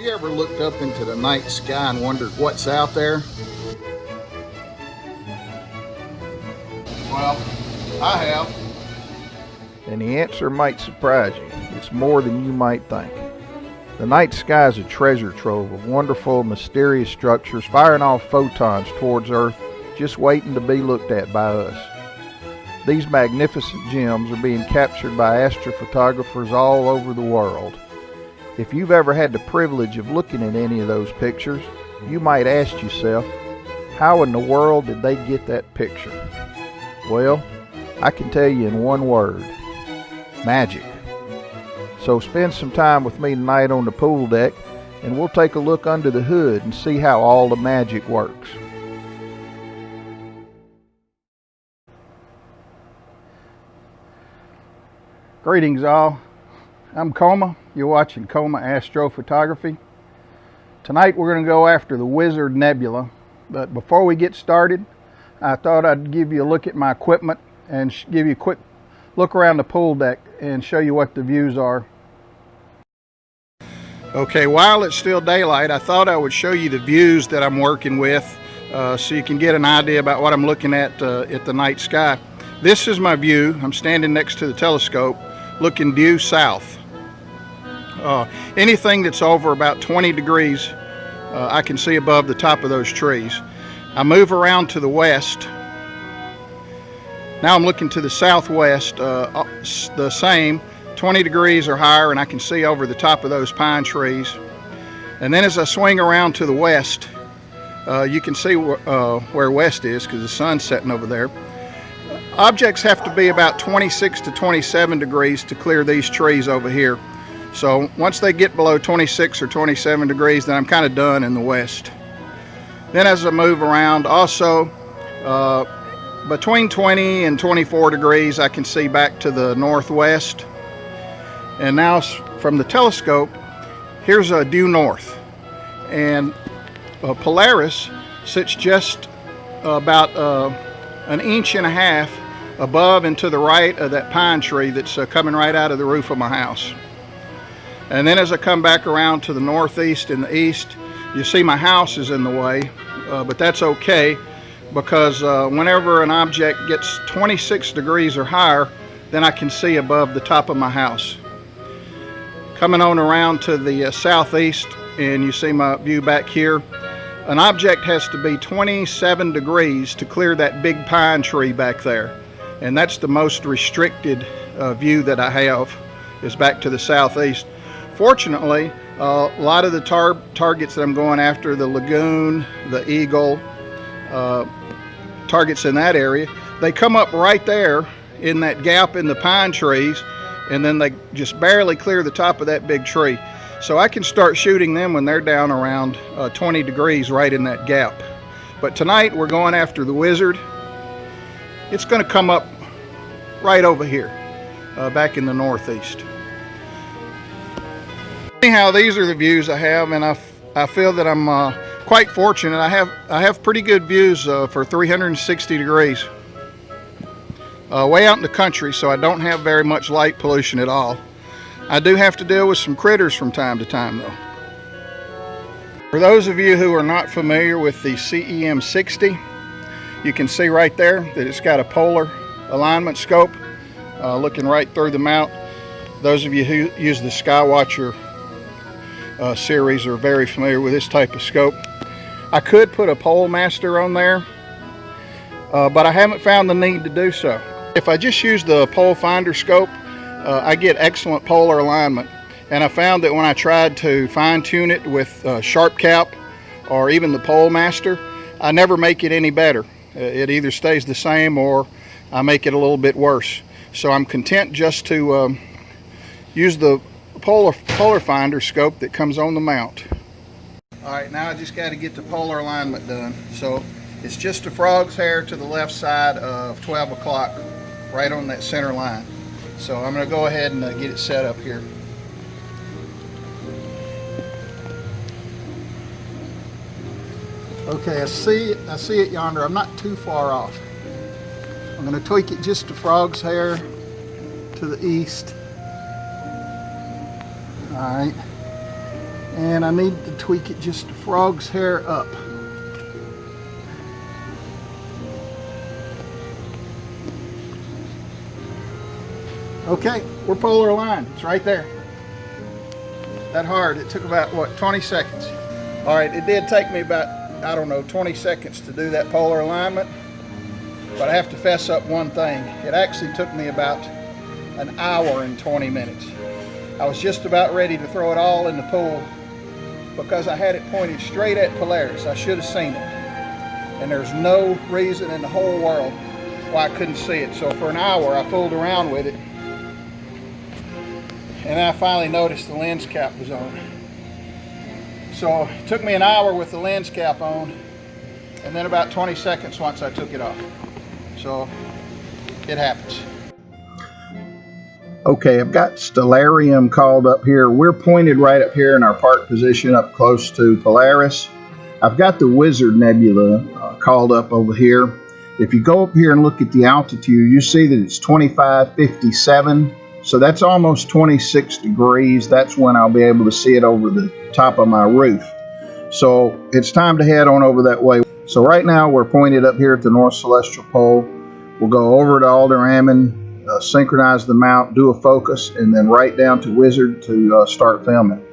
you ever looked up into the night sky and wondered what's out there? Well, I have. And the answer might surprise you. It's more than you might think. The night sky is a treasure trove of wonderful, mysterious structures firing off photons towards Earth, just waiting to be looked at by us. These magnificent gems are being captured by astrophotographers all over the world. If you've ever had the privilege of looking at any of those pictures, you might ask yourself, how in the world did they get that picture? Well, I can tell you in one word: magic. So spend some time with me tonight on the pool deck, and we'll take a look under the hood and see how all the magic works. Greetings all. I'm Coma. You're watching Coma Astrophotography. Tonight we're going to go after the Wizard Nebula. But before we get started, I thought I'd give you a look at my equipment and give you a quick look around the pool deck and show you what the views are. Okay, while it's still daylight, I thought I would show you the views that I'm working with so you can get an idea about what I'm looking at the night sky. This is my view. I'm standing next to the telescope looking due south. Anything that's over about 20 degrees I can see above the top of those trees. I move around to the west. Now I'm looking to the southwest, the same, 20 degrees or higher, and I can see over the top of those pine trees. And then as I swing around to the west, you can see where west is because the sun's setting over there. Objects have to be about 26 to 27 degrees to clear these trees over here. So once they get below 26 or 27 degrees, then I'm kind of done in the west. Then as I move around, also between 20 and 24 degrees, I can see back to the northwest. And now from the telescope, here's due north. And Polaris sits just about an inch and a half above and to the right of that pine tree that's coming right out of the roof of my house. And then as I come back around to the northeast and the east, you see my house is in the way, but that's okay because whenever an object gets 26 degrees or higher, then I can see above the top of my house. Coming on around to the southeast, and you see my view back here, an object has to be 27 degrees to clear that big pine tree back there. And that's the most restricted view that I have, is back to the southeast. Fortunately, a lot of the targets that I'm going after, the lagoon, the eagle, targets in that area, they come up right there in that gap in the pine trees, and then they just barely clear the top of that big tree. So I can start shooting them when they're down around 20 degrees right in that gap. But tonight we're going after the Wizard. It's going to come up right over here, back in the northeast. Anyhow, these are the views I have, and I feel that I'm quite fortunate. I have pretty good views for 360 degrees. Way out in the country, so I don't have very much light pollution at all. I do have to deal with some critters from time to time though. For those of you who are not familiar with the CEM60, you can see right there that it's got a polar alignment scope looking right through the mount. Those of you who use the Skywatcher series are very familiar with this type of scope. I could put a pole master on there, but I haven't found the need to do so. If I just use the pole finder scope, I get excellent polar alignment. And I found that when I tried to fine tune it with Sharp Cap or even the pole master, I never make it any better. It either stays the same or I make it a little bit worse. So I'm content just to use the polar finder scope that comes on the mount. Alright, now I just got to get the polar alignment done. So it's just a frog's hair to the left side of 12 o'clock, right on that center line. So I'm going to go ahead and get it set up here. Okay, I see it yonder. I'm not too far off. I'm going to tweak it just to frog's hair to the east. All right. And I need to tweak it just a frog's hair up. Okay, we're polar aligned. It's right there. That hard. It took about, what, 20 seconds. All right, it did take me about, I don't know, 20 seconds to do that polar alignment. But I have to fess up one thing. It actually took me about an hour and 20 minutes. I was just about ready to throw it all in the pool because I had it pointed straight at Polaris. I should have seen it. And there's no reason in the whole world why I couldn't see it. So for an hour, I fooled around with it. And I finally noticed the lens cap was on. So it took me an hour with the lens cap on, and then about 20 seconds once I took it off. So it happens. Okay, I've got Stellarium called up here. We're pointed right up here in our park position up close to Polaris. I've got the Wizard Nebula called up over here. If you go up here and look at the altitude, you see that it's 2557. So that's almost 26 degrees. That's when I'll be able to see it over the top of my roof. So it's time to head on over that way. So right now we're pointed up here at the North Celestial Pole. We'll go over to Alder Ammon, synchronize the mount, do a focus, and then right down to Wizard to start filming.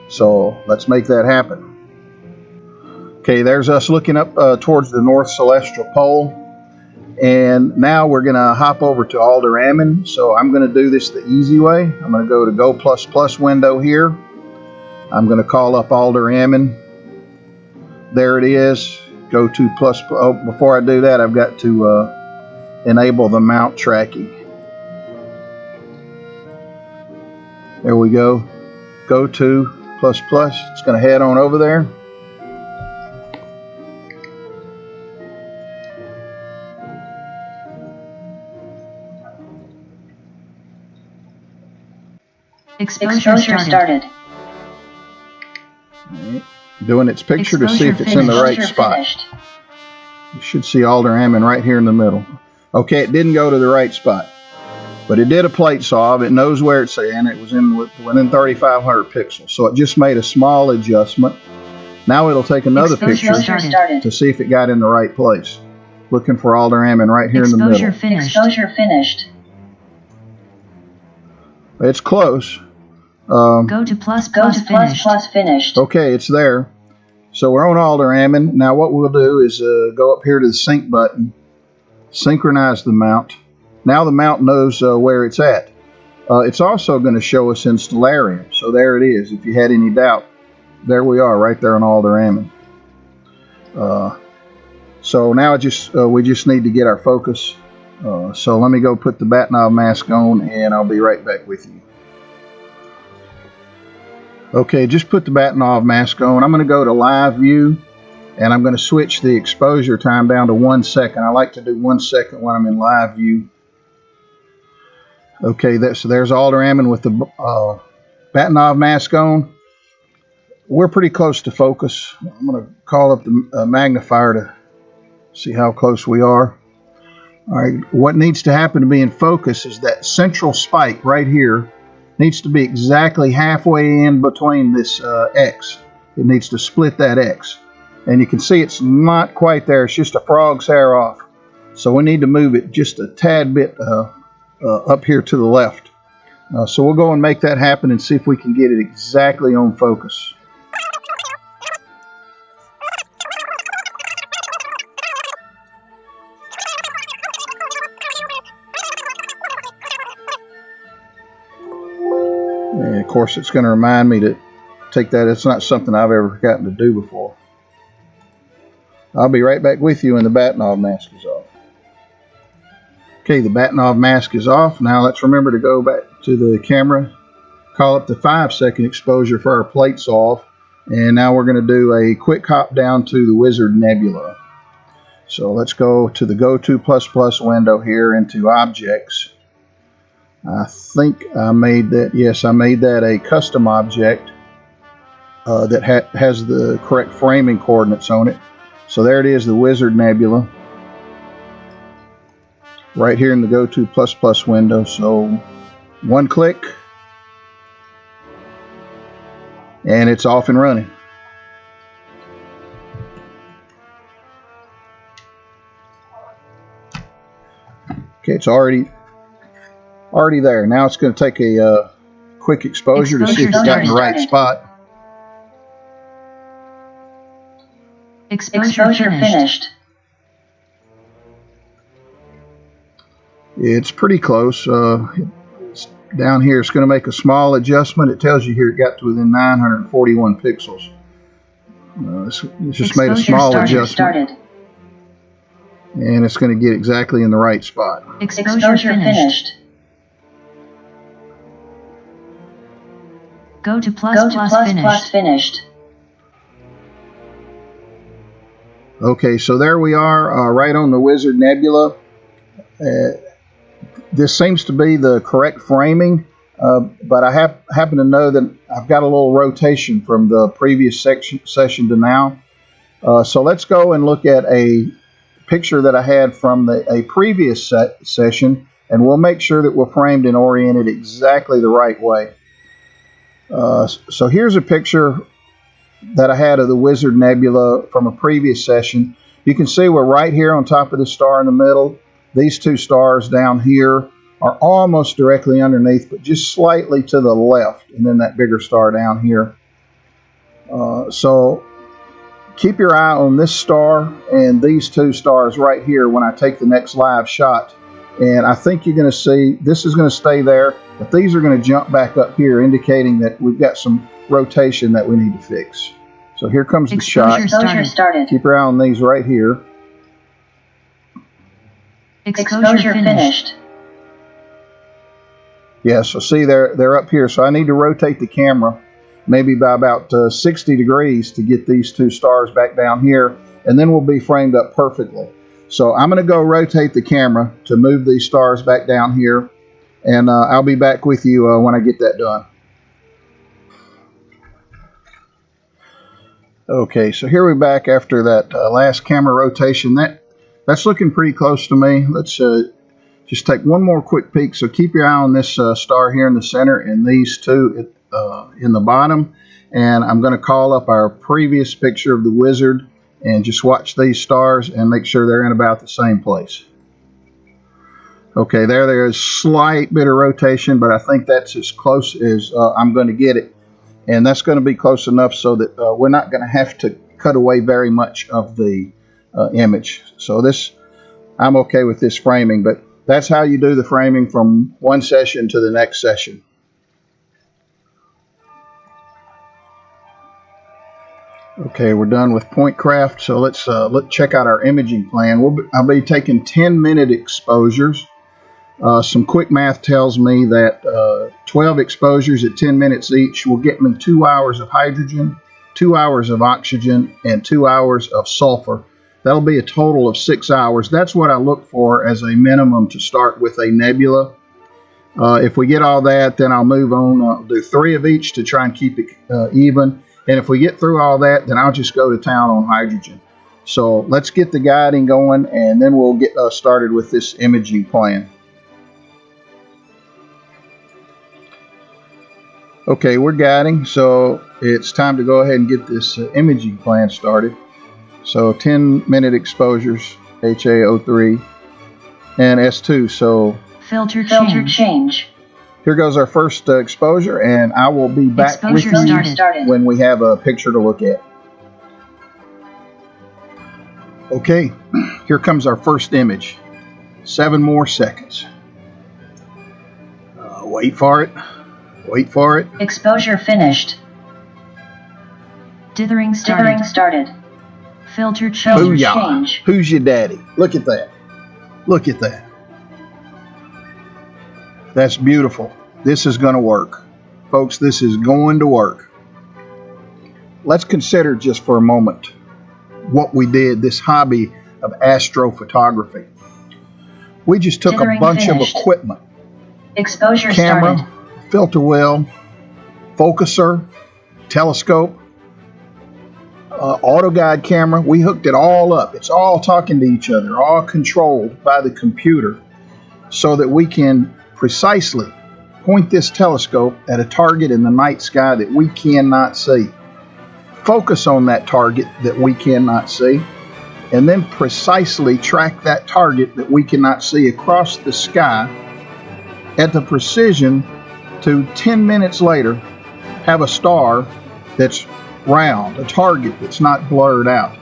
So let's make that happen. Okay, there's us looking up towards the North Celestial Pole. And now we're going to hop over to Alder Ammon. So I'm going to do this the easy way. I'm going to go to Go Plus Plus window here. I'm going to call up Alder Ammon. There it is. Go to plus. Oh, before I do that, I've got to enable the mount tracking. There we go. Go to plus plus. It's going to head on over there. Exposure started. Right. Doing its picture to see if it's in the right spot. You should see Alder Ammon right here in the middle. Okay, it didn't go to the right spot, but it did a plate solve. It knows where it's in. It was within 3,500 pixels, so it just made a small adjustment. Now it'll take another picture to see if it got in the right place. Looking for Alder Ammon right here in the middle. Exposure finished. It's close. Go to plus finished. Okay, it's there. So we're on Alder Ammon. Now what we'll do is go up here to the sync button, synchronize the mount. Now the mount knows where it's at. It's also going to show us in Stellarium. So there it is. If you had any doubt, there we are right there on Alder Ammon. So now we just need to get our focus. So let me go put the bat knob mask on and I'll be right back with you. Okay, just put the bat knob mask on. I'm going to go to live view and I'm going to switch the exposure time down to 1 second. I like to do 1 second when I'm in live view. Okay, so there's Alder Ammon with the bat knob mask on. We're pretty close to focus. I'm going to call up the magnifier to see how close we are. All right, what needs to happen to be in focus is that central spike right here needs to be exactly halfway in between this X. It needs to split that X. And you can see it's not quite there. It's just a frog's hair off. So we need to move it just a tad bit up here to the left. So we'll go and make that happen and see if we can get it exactly on focus. And of course, it's going to remind me to take that. It's not something I've ever gotten to do before. I'll be right back with you when the bat knob mask is off. Okay, the bat knob mask is off. Now let's remember to go back to the camera, call up the 5-second exposure for our plate solve, and now we're going to do a quick hop down to the Wizard Nebula. So let's go to the Go To Plus Plus window here into Objects. I think I made that, yes, I made that a custom object that has the correct framing coordinates on it. So there it is, the Wizard Nebula, right here in the Go To Plus Plus window. So one click, And it's off and running. Okay, it's already there. Now it's going to take a quick exposure to see if it's got in the right spot. Exposure finished. It's pretty close. It's down here, it's going to make a small adjustment. It tells you here it got to within 941 pixels. It's just made a small adjustment. And it's going to get exactly in the right spot. Exposure finished. Go to plus finished. Okay, so there we are, right on the Wizard Nebula. This seems to be the correct framing, but I happen to know that I've got a little rotation from the previous session to now. So let's go and look at a picture that I had from a previous session, and we'll make sure that we're framed and oriented exactly the right way. So here's a picture that I had of the Wizard Nebula from a previous session. You can see we're right here on top of the star in the middle. These two stars down here are almost directly underneath, but just slightly to the left, and then that bigger star down here. So keep your eye on this star and these two stars right here when I take the next live shot. And I think you're going to see this is going to stay there, but these are going to jump back up here, indicating that we've got some rotation that we need to fix. So here comes the shot. Exposure started. Keep your eye on these right here. Exposure finished. Yeah, so see they're up here. So I need to rotate the camera maybe by about 60 degrees to get these two stars back down here, and then we'll be framed up perfectly. So I'm going to go rotate the camera to move these stars back down here, and I'll be back with you when I get that done. Okay, so here we're back after that last camera rotation. That's looking pretty close to me. Let's just take one more quick peek. So keep your eye on this star here in the center and these two in the bottom. And I'm going to call up our previous picture of the Wizard and just watch these stars and make sure they're in about the same place. Okay, there is slight bit of rotation, but I think that's as close as I'm going to get it. And that's going to be close enough so that we're not going to have to cut away very much of the image. So I'm okay with this framing, but that's how you do the framing from one session to the next session. Okay, we're done with point craft, so let's check out our imaging plan. I'll be taking 10-minute exposures. Some quick math tells me that 12 exposures at 10 minutes each will get me 2 hours of hydrogen, 2 hours of oxygen, and 2 hours of sulfur. That'll be a total of 6 hours. That's what I look for as a minimum to start with a nebula. If we get all that, then I'll move on. I'll do 3 of each to try and keep it even. And if we get through all that, then I'll just go to town on hydrogen. So let's get the guiding going, and then we'll get started with this imaging plan. Okay, we're guiding, so it's time to go ahead and get this imaging plan started. So 10-minute exposures, HAO3 and S2. So filter change. Here goes our first exposure, and I will be back with you when we have a picture to look at. Okay, here comes our first image. 7 more seconds. Wait for it. Wait for it. Exposure finished. Dithering started. Filter change. Booyah. Who's your daddy? Look at that. Look at that. That's beautiful. This is going to work. Folks, this is going to work. Let's consider just for a moment what we did, this hobby of astrophotography. We just took a bunch of equipment. Exposure camera, started. filter wheel, focuser, telescope, auto guide camera. We hooked it all up. It's all talking to each other, all controlled by the computer, so that we can precisely point this telescope at a target in the night sky that we cannot see. Focus on that target that we cannot see, and then precisely track that target that we cannot see across the sky at the precision to 10 minutes later have a star that's round, a target that's not blurred out.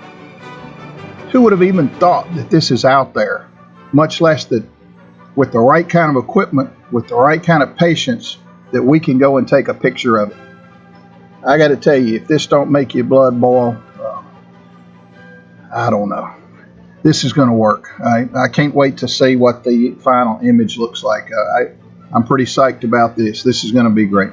Who would have even thought that this is out there, much less that with the right kind of equipment, with the right kind of patience, that we can go and take a picture of it. I got to tell you, if this don't make your blood boil, I don't know. This is going to work. I can't wait to see what the final image looks like. I'm pretty psyched about this. This is going to be great.